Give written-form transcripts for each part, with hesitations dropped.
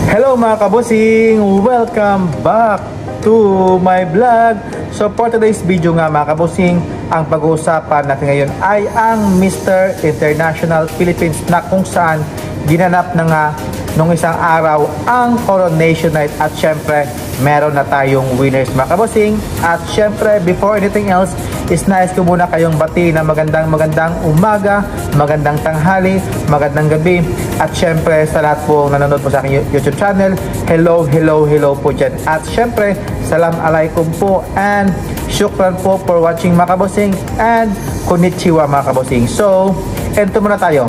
Hello mga kabosing! Welcome back to my vlog. So for today's video nga mga kabosing, ang pag-uusapan natin ngayon ay ang Mr. International Philippines na kung saan ginanap na nga nung isang araw ang coronation night at syempre meron na tayong winners mga kabosing. At syempre before anything else is nais ko muna kayong bati na magandang umaga, magandang tanghali, magandang gabi. At syempre sa lahat po nanonood po sa aking YouTube channel, hello po dyan. At syempre salam alaikum po and syukran po for watching mga kabosing and konnichiwa mga kabosing. So ento muna tayo.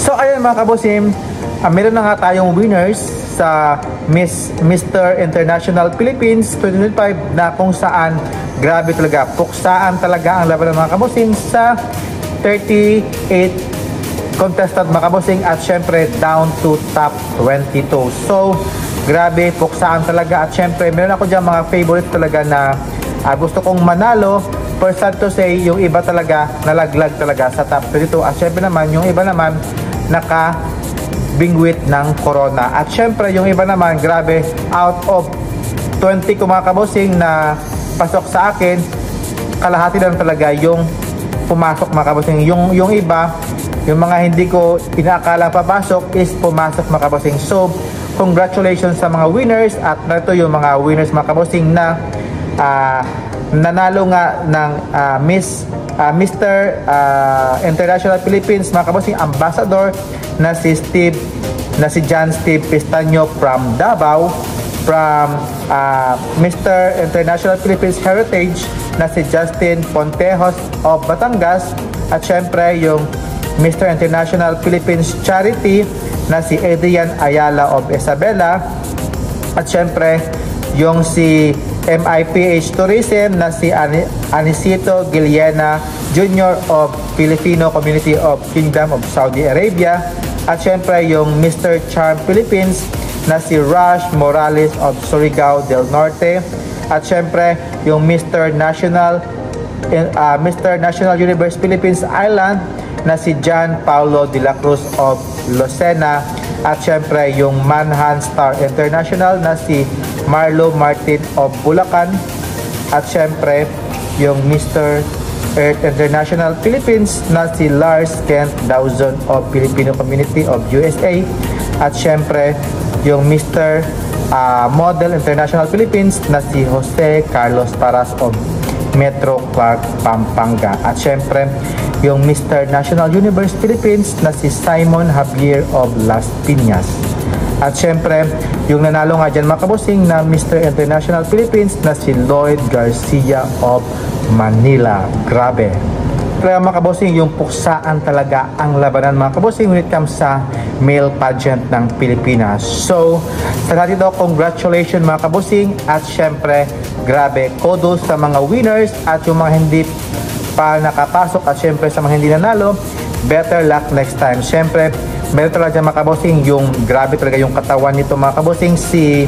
So ayun mga kabosing, meron na nga tayong winners sa Mr. International Philippines 2025 na kung saan grabe talaga, puksaan talaga ang laban ng mga kabosing sa 38 contestant mga kabosing at syempre down to top 22. So grabe, puksaan talaga at syempre meron ako dyan mga favorite talaga na gusto kong manalo. For sad to say, yung iba talaga nalaglag talaga sa top 22 at syempre naman yung iba naman naka-bingwit ng corona. At syempre yung iba naman, grabe, out of 20 ko mga kabosing na pasok sa akin, kalahati lang talaga yung pumasok mga kabosing. Yung iba, yung mga hindi ko inaakala papasok is pumasok mga kabosing. So congratulations sa mga winners. At ito yung mga winners mga kabosing na nanalo nga ng Mr. International Philippines mga kabosing ambassador na si John Steve Pistaño from Davao, from Mr. International Philippines Heritage na si Justin Pontejos of Batangas, at syempre yung Mr. International Philippines Charity na si Adrian Ayala of Isabela, at syempre yung si MIPH Tourism na si Anisito Giliena Jr. of Filipino Community of Kingdom of Saudi Arabia, at syempre yung Mr. Charm Philippines na si Rush Morales of Surigao del Norte, at syempre yung Mr. National Universe Philippines Island na si John Paulo de la Cruz of Lucena, at syempre yung Manhan Star International na si Marlo Martin of Bulacan, at syempre yung Mr. Earth International Philippines na si Lars Kent Dawson of Filipino Community of USA, at syempre yung Mr. Model International Philippines na si Jose Carlos Taras of Metro Clark, Pampanga, at syempre yung Mr. National Universe Philippines na si Simon Javier of Las Piñas, at syempre yung nanalo nga dyan mga kabosing na Mr. International Philippines na si Lloyd Garcia of Manila. Grabe kaya mga kabosing, yung puksaan talaga ang labanan mga kabosing when it comes sa male pageant ng Pilipinas. So sa natin daw, congratulations mga kabosing, at syempre grabe, kudos sa mga winners at yung mga hindi pa nakapasok, at syempre sa mga hindi nanalo, better luck next time. Syempre meron talaga dyan mga kabosing, yung grabe talaga yung katawan nito mga kabosing, si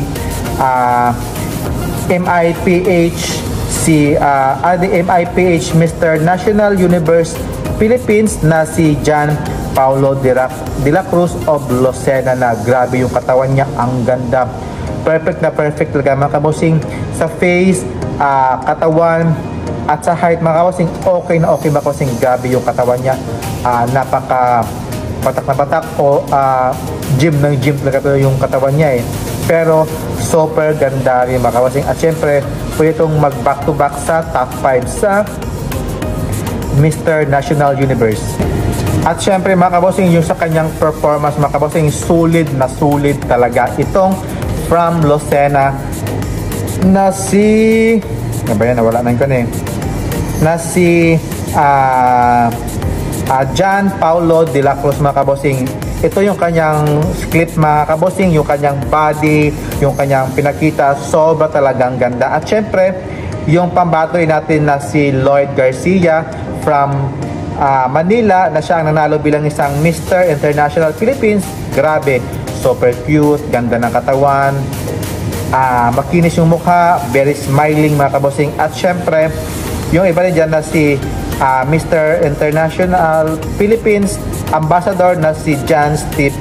MIPH MIPH Mr. National Universe Philippines na si John Paulo de la Cruz of Lucena, na grabe yung katawan niya, ang ganda, perfect na perfect talaga mga kabosing, sa face, katawan at sa height mga kabosing, okay na okay mga kabosing, grabe yung katawan niya, napaka patak na patak o gym ng gym talaga yung katawan niya pero super ganda rin mga kabosing. At syempre pwede itong mag back to back sa top 5 sa Mr. National Universe. At syempre mga kabosing, yung sa kanyang performance mga kabosing, sulit na sulit talaga itong from Lucena na si nawala na yun na si John Paulo de la Cruz mga kabosing. Ito yung kanyang clip mga kabosing, yung kanyang body, yung kanyang pinakita, sobra talagang ganda. At syempre yung pambatoy natin na si Lloyd Garcia from Manila, na siya ang nanalo bilang isang Mr. International Philippines. Grabe, super cute, ganda ng katawan, makinis yung mukha, very smiling mga kabosing. At syempre yung iba rin dyan na si Mr. International Philippines Ambassador na si John Steve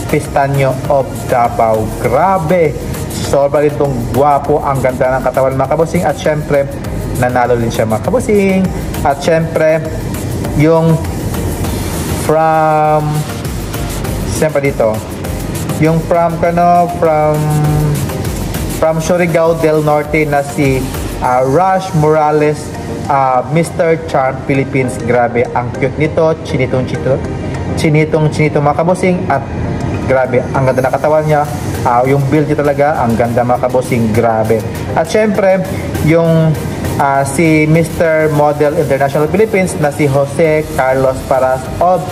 Pistaño of Davao. Grabe, sobra itong gwapo, ang ganda ng katawan mga kabosing, at syempre nanalo din siya mga kabosing. At syempre yung siyempre dito yung from Surigao del Norte na si Rush Morales, Mr. Charm Philippines. Grabe, ang cute nito, chinitong mga kabosing, at grabe, ang ganda ng katawan niya. Yung build niya talaga, ang ganda mga kabosing, grabe. At syempre, yung si Mr. Model International Philippines na si Jose Carlos Paras of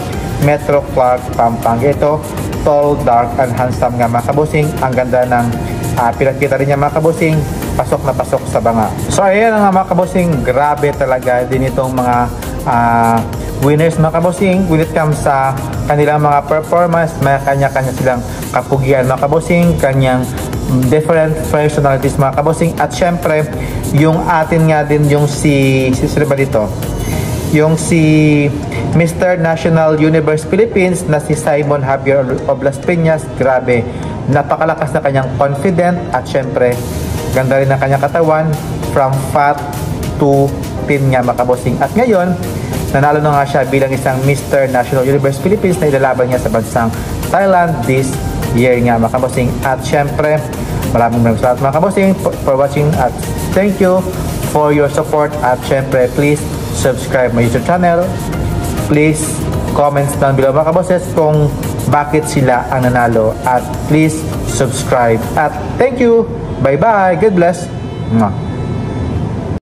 Metro Clark, Pampanga. Ito, tall, dark, and handsome nga mga kabosing. Ang ganda ng pinakita rin niya mga kabosing, pasok na pasok sa banga. So ayan nga mga kabosing, grabe talaga din itong mga winners mga kabosing. When it comes sa kanilang mga performance, may kanya-kanya silang kapugian mga kabosing, kanyang different personalities mga kabosing. At syempre yung atin nga din yung si Mr. National Universe Philippines na si Simon Javier of Las Piñas. Grabe, napakalakas na kanyang confident, at syempre ganda rin ang kanyang katawan, from fat to thin nga mga kabosing. At ngayon nanalo na nga siya bilang isang Mr. National Universe Philippines na ilalaban niya sa bansang Thailand this year nga mga kabosing. At syempre maraming salamat mga kabosing for watching, at thank you for your support. At syempre please subscribe my YouTube channel. Please comments down below mga kaboses kung bakit sila ang nanalo, at please subscribe. At thank you, bye bye, God bless. Mwah.